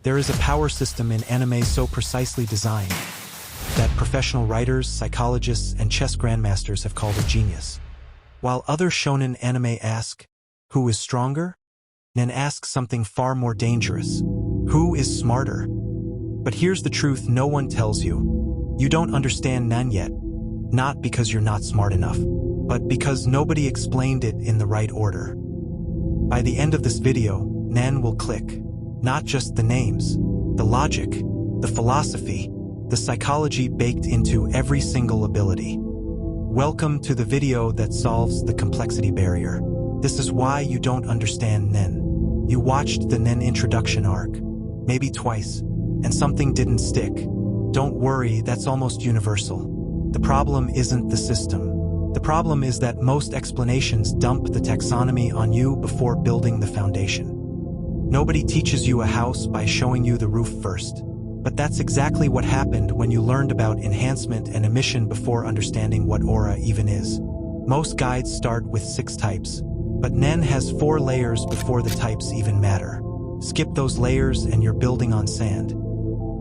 There is a power system in anime so precisely designed that professional writers, psychologists, and chess grandmasters have called it genius. While other shonen anime ask, who is stronger? Nen asks something far more dangerous. Who is smarter? But here's the truth no one tells you. You don't understand Nen yet. Not because you're not smart enough, but because nobody explained it in the right order. By the end of this video, Nen will click. Not just the names, the logic, the philosophy, the psychology baked into every single ability. Welcome to the video that solves the complexity barrier. This is why you don't understand Nen. You watched the Nen introduction arc, maybe twice, and something didn't stick. Don't worry, that's almost universal. The problem isn't the system. The problem is that most explanations dump the taxonomy on you before building the foundation. Nobody teaches you a house by showing you the roof first. But that's exactly what happened when you learned about enhancement and emission before understanding what aura even is. Most guides start with 6 types, but Nen has 4 layers before the types even matter. Skip those layers and you're building on sand.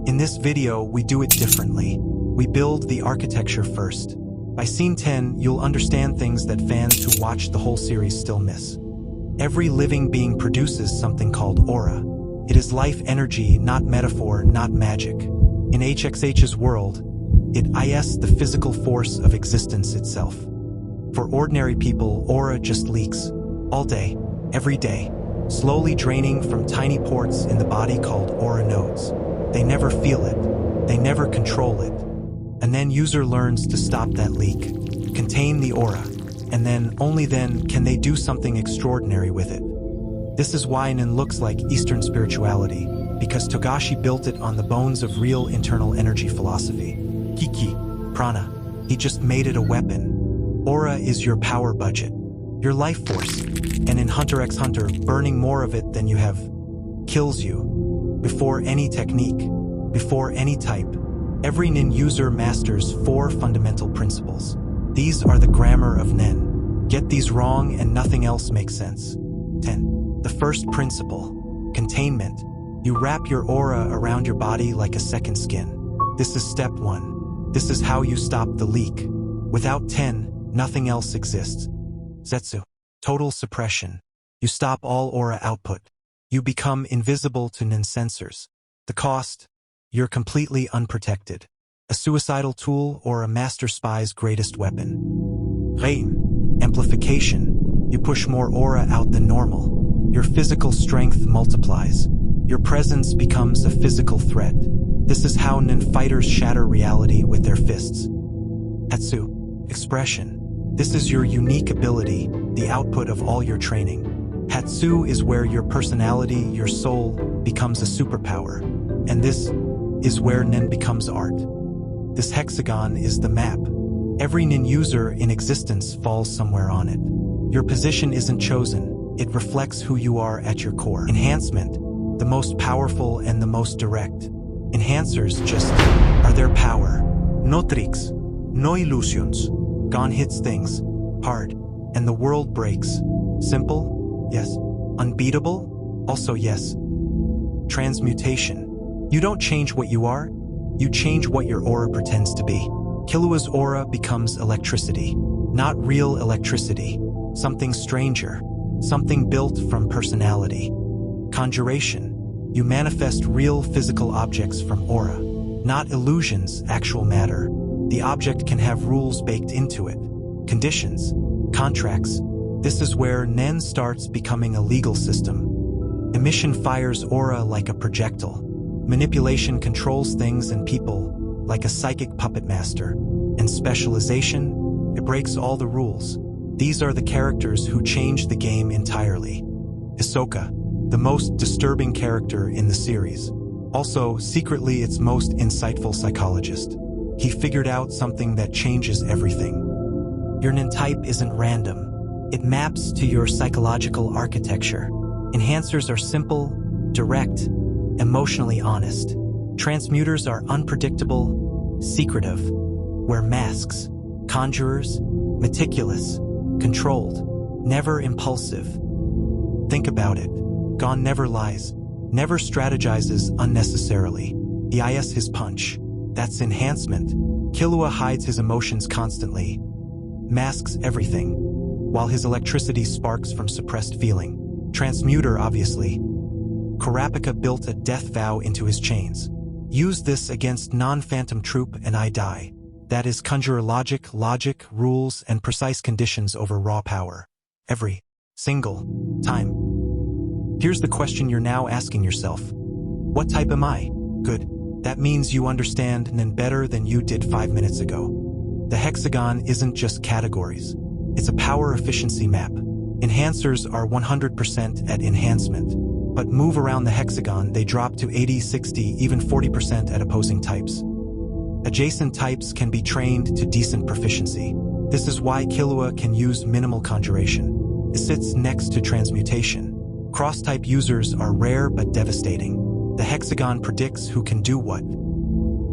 In this video, we do it differently. We build the architecture first. By scene 10, you'll understand things that fans who watch the whole series still miss. Every living being produces something called aura. It is life energy, not metaphor, not magic. In HXH's world, it is the physical force of existence itself. For ordinary people, aura just leaks. All day, every day, slowly draining from tiny ports in the body called aura nodes. They never feel it. They never control it. And then user learns to stop that leak, contain the aura, and then, only then, can they do something extraordinary with it. This is why Nen looks like Eastern spirituality, because Togashi built it on the bones of real internal energy philosophy. Kiki, prana, he just made it a weapon. Aura is your power budget, your life force, and in Hunter x Hunter, burning more of it than you have kills you. Before any technique, before any type, every Nen user masters 4 fundamental principles. These are the grammar of Nen. Get these wrong and nothing else makes sense. 10. The first principle, containment. You wrap your aura around your body like a second skin. This is step 1. This is how you stop the leak. Without 10, nothing else exists. Zetsu, total suppression. You stop all aura output. You become invisible to Nen sensors. The cost? You're completely unprotected. A suicidal tool or a master spy's greatest weapon. Reim, amplification. You push more aura out than normal. Your physical strength multiplies. Your presence becomes a physical threat. This is how Nen fighters shatter reality with their fists. Hatsu, expression. This is your unique ability, the output of all your training. Hatsu is where your personality, your soul, becomes a superpower. And this is where Nen becomes art. This hexagon is the map. Every Nen user in existence falls somewhere on it. Your position isn't chosen. It reflects who you are at your core. Enhancement, the most powerful and the most direct. Enhancers just are their power. No tricks, no illusions. Gon hits things hard, and the world breaks. Simple? Yes. Unbeatable? Also yes. Transmutation. You don't change what you are, you change what your aura pretends to be. Killua's aura becomes electricity. Not real electricity. Something stranger. Something built from personality. Conjuration. You manifest real physical objects from aura. Not illusions, actual matter. The object can have rules baked into it. Conditions. Contracts. This is where Nen starts becoming a legal system. Emission fires aura like a projectile. Manipulation controls things and people, like a psychic puppet master. And specialization, it breaks all the rules. These are the characters who change the game entirely. Hisoka, the most disturbing character in the series. Also, secretly its most insightful psychologist. He figured out something that changes everything. Your Nen type isn't random. It maps to your psychological architecture. Enhancers are simple, direct, emotionally honest. Transmuters are unpredictable, secretive, wear masks. Conjurers, meticulous, controlled, never impulsive. Think about it. Gon never lies. never strategizes unnecessarily. He is his punch. That's enhancement. Killua hides his emotions constantly, masks everything, while his electricity sparks from suppressed feeling. Transmuter, obviously. Kurapika built a death vow into his chains. Use this against non-phantom troop and I die. That is Conjurer logic, rules, and precise conditions over raw power. Every single time. Here's the question you're now asking yourself. What type am I? Good. That means you understand NEN better than you did 5 minutes ago. The hexagon isn't just categories. It's a power efficiency map. Enhancers are 100% at enhancement, but move around the hexagon, they drop to 80, 60, even 40% at opposing types. Adjacent types can be trained to decent proficiency. This is why Killua can use minimal conjuration. It sits next to transmutation. Cross-type users are rare but devastating. The hexagon predicts who can do what.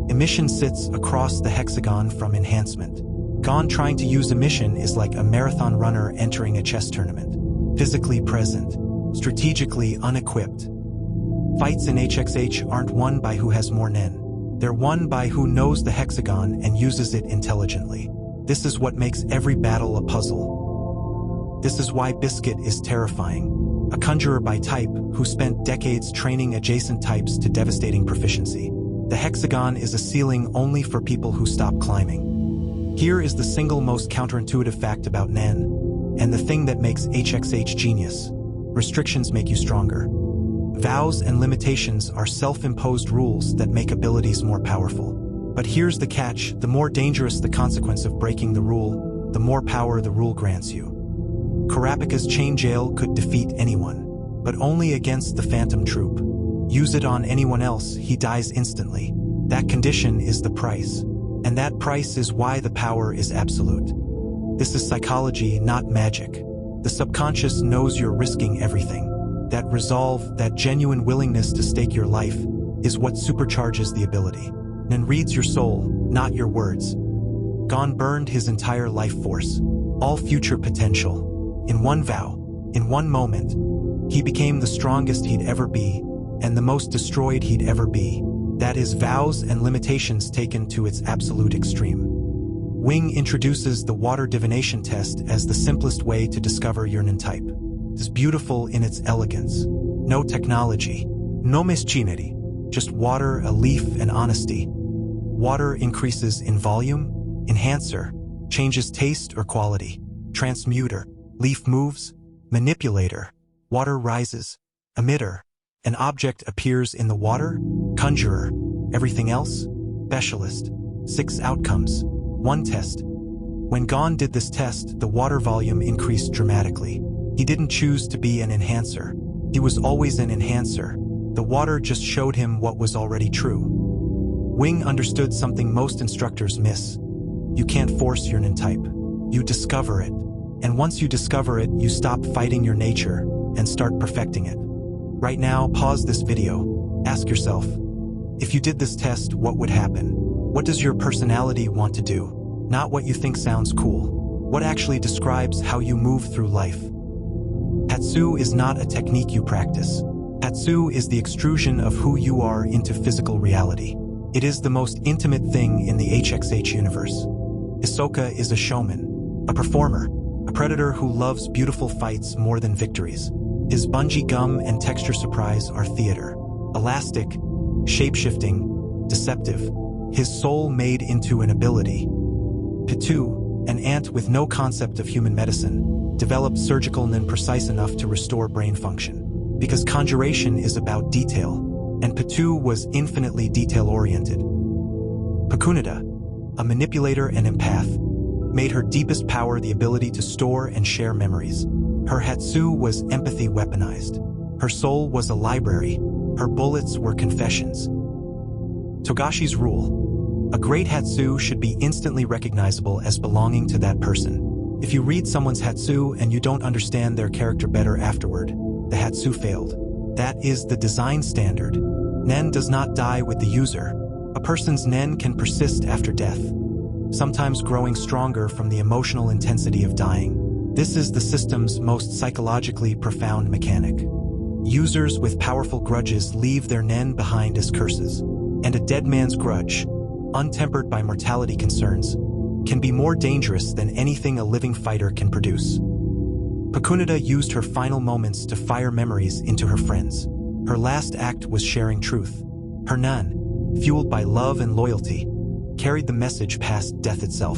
Emission sits across the hexagon from enhancement. Gon trying to use emission is like a marathon runner entering a chess tournament. Physically present, strategically unequipped. Fights in HXH aren't won by who has more NEN. They're won by who knows the hexagon and uses it intelligently. This is what makes every battle a puzzle. This is why Biscuit is terrifying. A conjurer by type who spent decades training adjacent types to devastating proficiency. The hexagon is a ceiling only for people who stop climbing. Here is the single most counterintuitive fact about NEN, and the thing that makes HXH genius. Restrictions make you stronger. Vows and limitations are self-imposed rules that make abilities more powerful. But here's the catch: the more dangerous the consequence of breaking the rule, the more power the rule grants you. Kurapika's chain jail could defeat anyone, but only against the phantom troop. Use it on anyone else, he dies instantly. That condition is the price. And that price is why the power is absolute. This is psychology, not magic. The subconscious knows you're risking everything. That resolve, that genuine willingness to stake your life, is what supercharges the ability. NEN reads your soul, not your words. Gon burned his entire life force, all future potential. In one vow, in one moment, he became the strongest he'd ever be, and the most destroyed he'd ever be. That is vows and limitations taken to its absolute extreme. Wing introduces the water divination test as the simplest way to discover your NEN type. It is beautiful in its elegance. No technology, no machinery, just water, a leaf, and honesty. Water increases in volume, enhancer, changes taste or quality, transmuter, leaf moves, manipulator, water rises, emitter, an object appears in the water, conjurer, everything else, specialist, 6 outcomes, 1 test. When Gon did this test, the water volume increased dramatically. He didn't choose to be an enhancer. He was always an enhancer. The water just showed him what was already true. Wing understood something most instructors miss. You can't force your NEN type. You discover it. And once you discover it, you stop fighting your nature and start perfecting it. Right now, pause this video. Ask yourself, if you did this test, what would happen? What does your personality want to do? Not what you think sounds cool. What actually describes how you move through life? Hatsu is not a technique you practice. Hatsu is the extrusion of who you are into physical reality. It is the most intimate thing in the HXH universe. Hisoka is a showman, a performer, a predator who loves beautiful fights more than victories. His bungee gum and texture surprise are theater. Elastic, shape-shifting, deceptive. His soul made into an ability. Pitu, an ant with no concept of human medicine, developed surgical NEN precise enough to restore brain function. Because conjuration is about detail, and Pitu was infinitely detail-oriented. Pakunada, a manipulator and empath, made her deepest power the ability to store and share memories. Her Hatsu was empathy weaponized. Her soul was a library. Her bullets were confessions. Togashi's rule. A great Hatsu should be instantly recognizable as belonging to that person. If you read someone's Hatsu and you don't understand their character better afterward, the Hatsu failed. That is the design standard. NEN does not die with the user. A person's NEN can persist after death, sometimes growing stronger from the emotional intensity of dying. This is the system's most psychologically profound mechanic. Users with powerful grudges leave their nen behind as curses. And a dead man's grudge, untempered by mortality concerns, can be more dangerous than anything a living fighter can produce. Pakunada used her final moments to fire memories into her friends. Her last act was sharing truth. Her nen, fueled by love and loyalty, carried the message past death itself.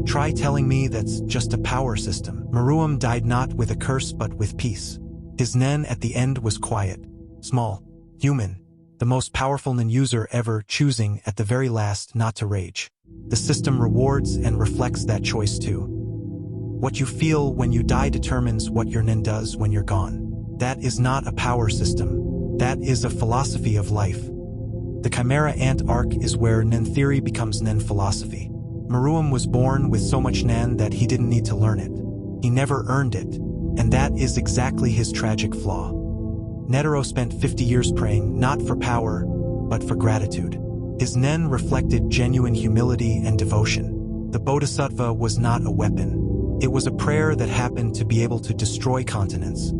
Try telling me that's just a power system. Meruem died not with a curse but with peace. His nen at the end was quiet, small, human, the most powerful nen user ever, choosing at the very last not to rage. The system rewards and reflects that choice too. What you feel when you die determines what your nen does when you're gone. That is not a power system. That is a philosophy of life. The Chimera Ant arc is where nen theory becomes nen philosophy. Meruem was born with so much nen that he didn't need to learn it. He never earned it, and that is exactly his tragic flaw. Netero spent 50 years praying not for power, but for gratitude. His nen reflected genuine humility and devotion. The Bodhisattva was not a weapon. It was a prayer that happened to be able to destroy continents.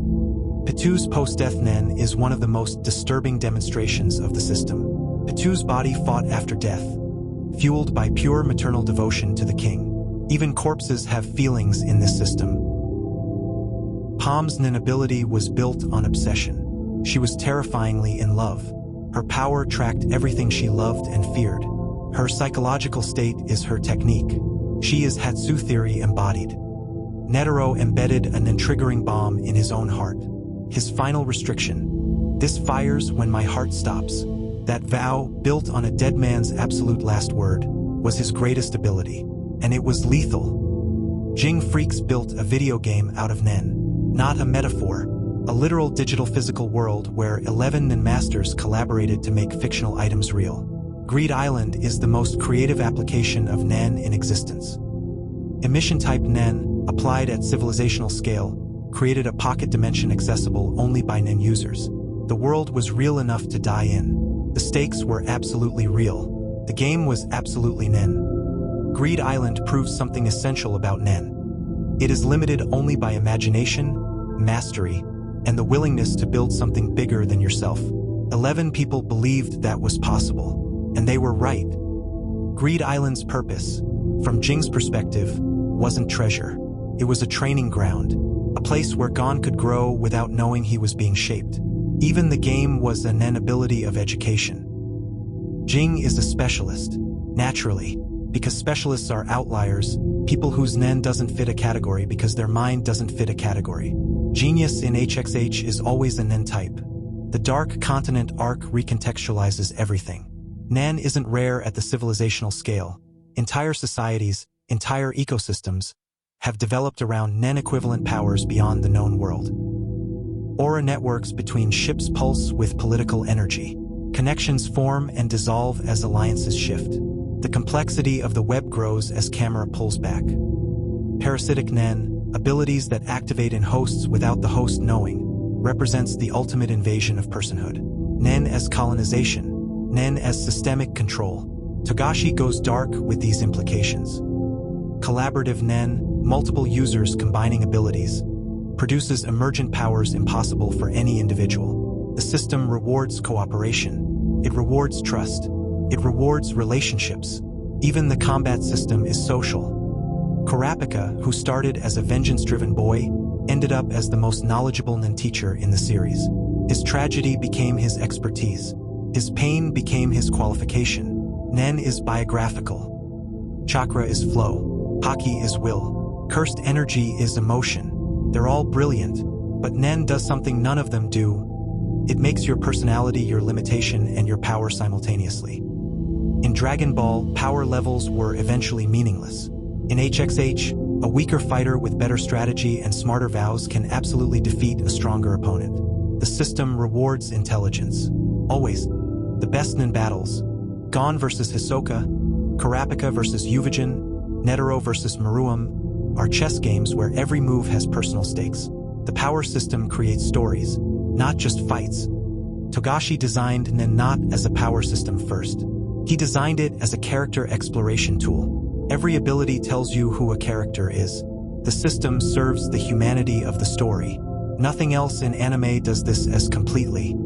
Pitu's post-death nen is one of the most disturbing demonstrations of the system. Pitu's body fought after death, fueled by pure maternal devotion to the king. Even corpses have feelings in this system. Palm's nen ability was built on obsession. She was terrifyingly in love. Her power tracked everything she loved and feared. Her psychological state is her technique. She is Hatsu theory embodied. Netero embedded a nen-triggering bomb in his own heart. His final restriction. This fires when my heart stops. That vow, built on a dead man's absolute last word, was his greatest ability. And it was lethal. Jing Freaks built a video game out of nen. Not a metaphor. A literal digital physical world where 11 nen masters collaborated to make fictional items real. Greed Island is the most creative application of nen in existence. Emission-type nen, applied at civilizational scale, created a pocket dimension accessible only by nen users. The world was real enough to die in. The stakes were absolutely real. The game was absolutely nen. Greed Island proves something essential about nen. It is limited only by imagination, mastery, and the willingness to build something bigger than yourself. 11 people believed that was possible, and they were right. Greed Island's purpose, from Jing's perspective, wasn't treasure. It was a training ground, a place where Gon could grow without knowing he was being shaped. Even the game was a nen ability of education. Jing is a specialist, naturally, because specialists are outliers, people whose nen doesn't fit a category because their mind doesn't fit a category. Genius in HXH is always a nen type. The Dark Continent arc recontextualizes everything. Nen isn't rare at the civilizational scale. Entire societies, entire ecosystems, have developed around nen-equivalent powers beyond the known world. Aura networks between ships pulse with political energy. Connections form and dissolve as alliances shift. The complexity of the web grows as Chimera pulls back. Parasitic nen, abilities that activate in hosts without the host knowing, represents the ultimate invasion of personhood. Nen as colonization, nen as systemic control. Togashi goes dark with these implications. Collaborative nen, multiple users combining abilities, produces emergent powers impossible for any individual. The system rewards cooperation. It rewards trust. It rewards relationships. Even the combat system is social. Kurapika, who started as a vengeance-driven boy, ended up as the most knowledgeable nen teacher in the series. His tragedy became his expertise. His pain became his qualification. Nen is biographical. Chakra is flow. Haki is will. Cursed energy is emotion. They're all brilliant, but nen does something none of them do. It makes your personality your limitation and your power simultaneously. In Dragon Ball, power levels were eventually meaningless. In HXH, a weaker fighter with better strategy and smarter vows can absolutely defeat a stronger opponent. The system rewards intelligence. Always. The best nen battles. Gon versus Hisoka, Kurapika versus Uvijin, Netero versus Meruem, are chess games where every move has personal stakes. The power system creates stories, not just fights. Togashi designed nen not as a power system first. He designed it as a character exploration tool. Every ability tells you who a character is. The system serves the humanity of the story. Nothing else in anime does this as completely.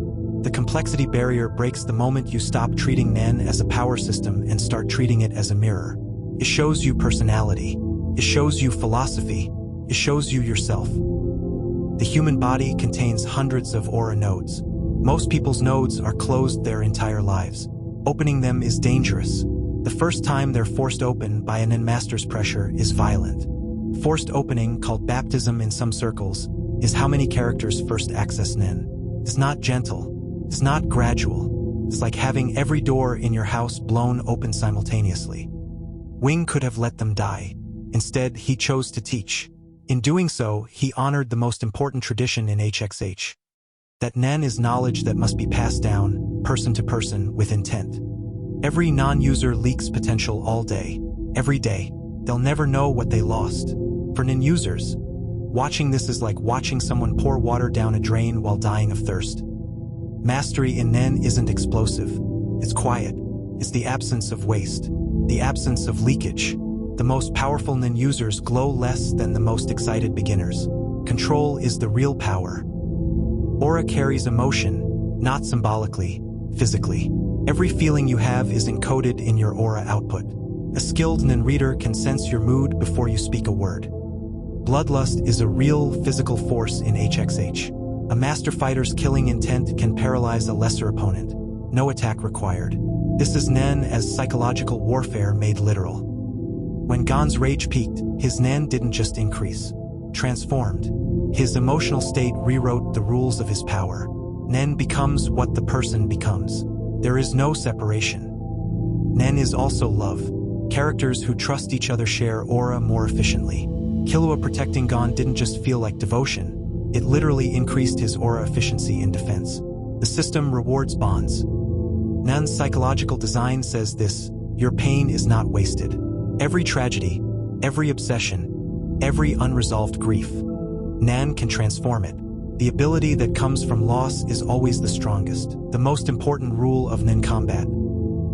The complexity barrier breaks the moment you stop treating Nen as a power system and start treating it as a mirror. It shows you personality. It shows you philosophy. It shows you yourself. The human body contains hundreds of aura nodes. Most people's nodes are closed their entire lives. Opening them is dangerous. The first time they're forced open by an Nen master's pressure is violent. Forced opening, called baptism in some circles, is how many characters first access Nen. It's not gentle. It's not gradual. It's like having every door in your house blown open simultaneously. Wing could have let them die. Instead, he chose to teach. In doing so, he honored the most important tradition in HXH. That Nen is knowledge that must be passed down, person to person, with intent. Every non-user leaks potential all day, every day. They'll never know what they lost. For Nen users, watching this is like watching someone pour water down a drain while dying of thirst. Mastery in Nen isn't explosive. It's quiet. It's the absence of waste. The absence of leakage. The most powerful Nen users glow less than the most excited beginners. Control is the real power. Aura carries emotion, not symbolically, physically. Every feeling you have is encoded in your aura output. A skilled Nen reader can sense your mood before you speak a word. Bloodlust is a real physical force in HXH. A master fighter's killing intent can paralyze a lesser opponent. No attack required. This is Nen as psychological warfare made literal. When Gon's rage peaked, his Nen didn't just increase, transformed. His emotional state rewrote the rules of his power. Nen becomes what the person becomes. There is no separation. Nen is also love. Characters who trust each other share aura more efficiently. Killua protecting Gon didn't just feel like devotion. It literally increased his aura efficiency in defense. The system rewards bonds. Nen's psychological design says this: your pain is not wasted. Every tragedy, every obsession, every unresolved grief, Nen can transform it. The ability that comes from loss is always the strongest. The most important rule of Nen combat.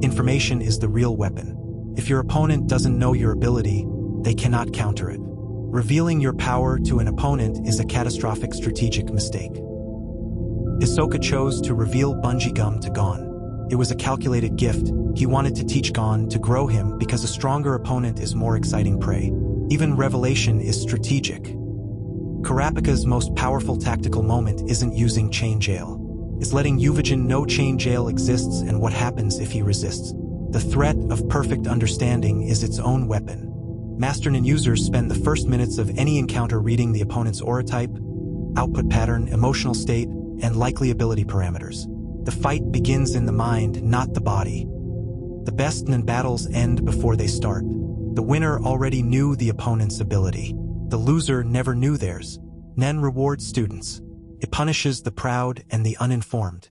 Information is the real weapon. If your opponent doesn't know your ability, they cannot counter it. Revealing your power to an opponent is a catastrophic strategic mistake. Hisoka chose to reveal Bungee gum to Gon. It was a calculated gift. He wanted to teach Gon to grow him because a stronger opponent is more exciting prey. Even revelation is strategic. Kurapika's most powerful tactical moment isn't using chain jail. It's letting Yuvajin know chain jail exists and what happens if he resists. The threat of perfect understanding is its own weapon. Master Nen users spend the first minutes of any encounter reading the opponent's aura type, output pattern, emotional state, and likely ability parameters. The fight begins in the mind, not the body. The best Nen battles end before they start. The winner already knew the opponent's ability. The loser never knew theirs. Nen rewards students. It punishes the proud and the uninformed.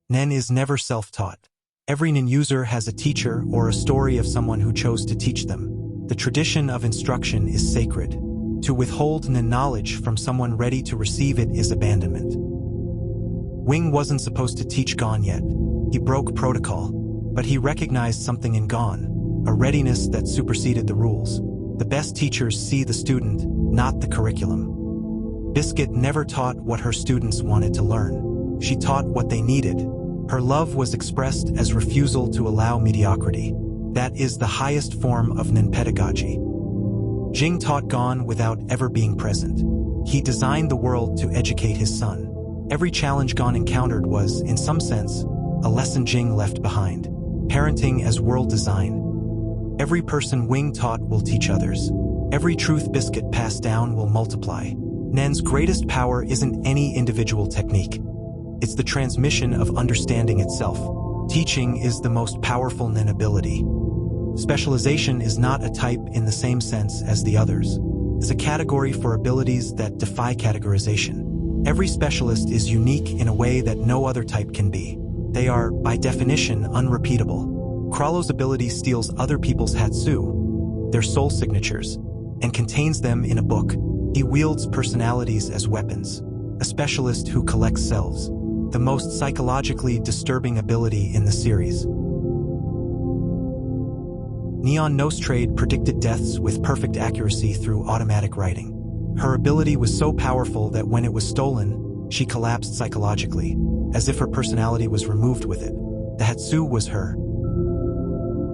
Nen is never self-taught. Every Nen user has a teacher or a story of someone who chose to teach them. The tradition of instruction is sacred. To withhold Nen knowledge from someone ready to receive it is abandonment. Wing wasn't supposed to teach Gon yet. He broke protocol, but he recognized something in Gon, a readiness that superseded the rules. The best teachers see the student, not the curriculum. Biscuit never taught what her students wanted to learn. She taught what they needed. Her love was expressed as refusal to allow mediocrity. That is the highest form of Nen pedagogy. Jing taught Gon without ever being present. He designed the world to educate his son. Every challenge Gon encountered was, in some sense, a lesson Jing left behind. Parenting as world design. Every person Wing taught will teach others. Every truth Biscuit passed down will multiply. Nen's greatest power isn't any individual technique. It's the transmission of understanding itself. Teaching is the most powerful Nen ability. Specialization is not a type in the same sense as the others. It's a category for abilities that defy categorization. Every specialist is unique in a way that no other type can be. They are, by definition, unrepeatable. Krallo's ability steals other people's Hatsu, their soul signatures, and contains them in a book. He wields personalities as weapons. A specialist who collects selves. The most psychologically disturbing ability in the series. Neon Nostrade predicted deaths with perfect accuracy through automatic writing. Her ability was so powerful that when it was stolen, she collapsed psychologically, as if her personality was removed with it. The Hatsu was her.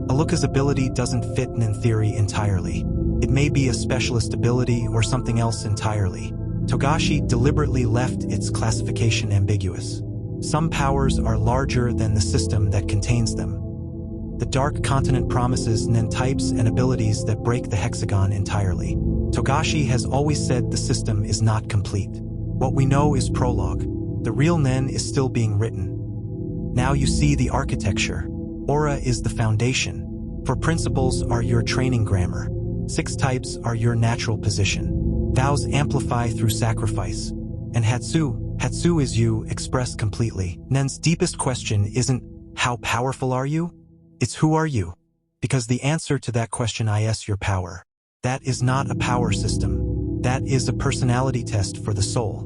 Aluka's ability doesn't fit Nen theory entirely. It may be a specialist ability or something else entirely. Togashi deliberately left its classification ambiguous. Some powers are larger than the system that contains them. The Dark Continent promises Nen types and abilities that break the Hexagon entirely. Togashi has always said the system is not complete. What we know is prologue. The real Nen is still being written. Now you see the architecture. Aura is the foundation. For principles are your training grammar. 6 types are your natural position. Vows amplify through sacrifice. And Hatsu is you expressed completely. Nen's deepest question isn't, how powerful are you? It's who are you? Because the answer to that question is your power. That is not a power system. That is a personality test for the soul.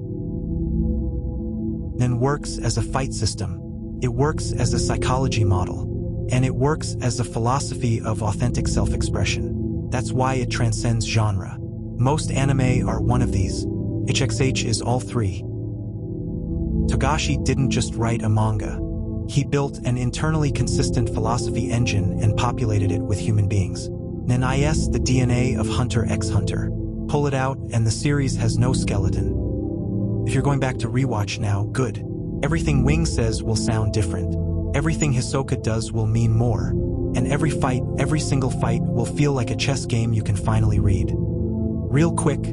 Nen works as a fight system. It works as a psychology model. And it works as a philosophy of authentic self-expression. That's why it transcends genre. Most anime are one of these. HXH is all 3. Togashi didn't just write a manga. He built an internally consistent philosophy engine and populated it with human beings. Nen is the DNA of Hunter x Hunter. Pull it out and the series has no skeleton. If you're going back to rewatch now, good. Everything Wing says will sound different. Everything Hisoka does will mean more. And every single fight will feel like a chess game you can finally read. Real quick,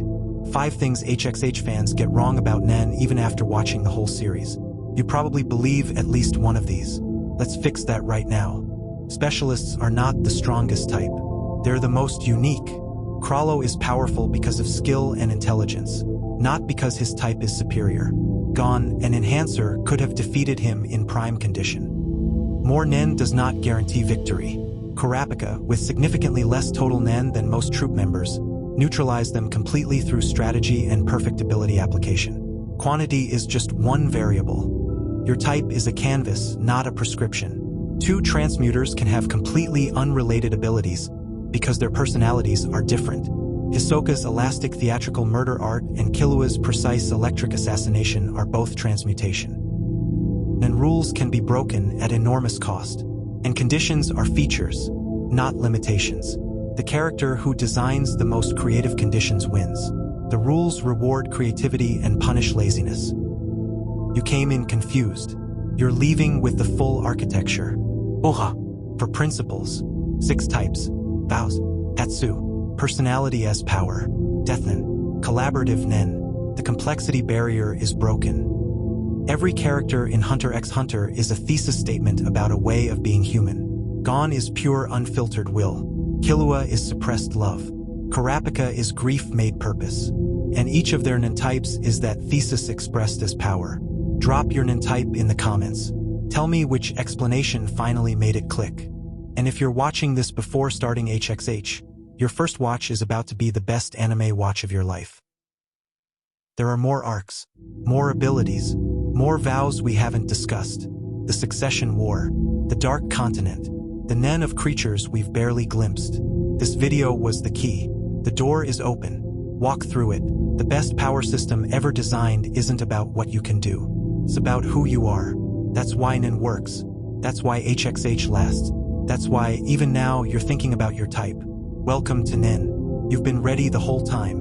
5 things HXH fans get wrong about Nen even after watching the whole series. You probably believe at least one of these. Let's fix that right now. Specialists are not the strongest type. They're the most unique. Krallo is powerful because of skill and intelligence, not because his type is superior. Gon, an enhancer, could have defeated him in prime condition. More Nen does not guarantee victory. Kurapika, with significantly less total Nen than most troop members, neutralized them completely through strategy and perfect ability application. Quantity is just one variable. Your type is a canvas, not a prescription. 2 transmuters can have completely unrelated abilities because their personalities are different. Hisoka's elastic theatrical murder art and Killua's precise electric assassination are both transmutation. And rules can be broken at enormous cost. And conditions are features, not limitations. The character who designs the most creative conditions wins. The rules reward creativity and punish laziness. You came in confused. You're leaving with the full architecture. Oha, for principles. 6 types. Vows. Hatsu. Personality as power. Death Nen. Collaborative Nen. The complexity barrier is broken. Every character in Hunter x Hunter is a thesis statement about a way of being human. Gon is pure unfiltered will. Killua is suppressed love. Kurapika is grief made purpose. And each of their Nen types is that thesis expressed as power. Drop your Nen type in the comments. Tell me which explanation finally made it click. And if you're watching this before starting HXH, your first watch is about to be the best anime watch of your life. There are more arcs, more abilities, more vows we haven't discussed. The Succession War, the Dark Continent, the Nen of creatures we've barely glimpsed. This video was the key. The door is open. Walk through it. The best power system ever designed isn't about what you can do. It's about who you are. That's why Nen works. That's why HXH lasts. That's why, even now, you're thinking about your type. Welcome to Nen. You've been ready the whole time.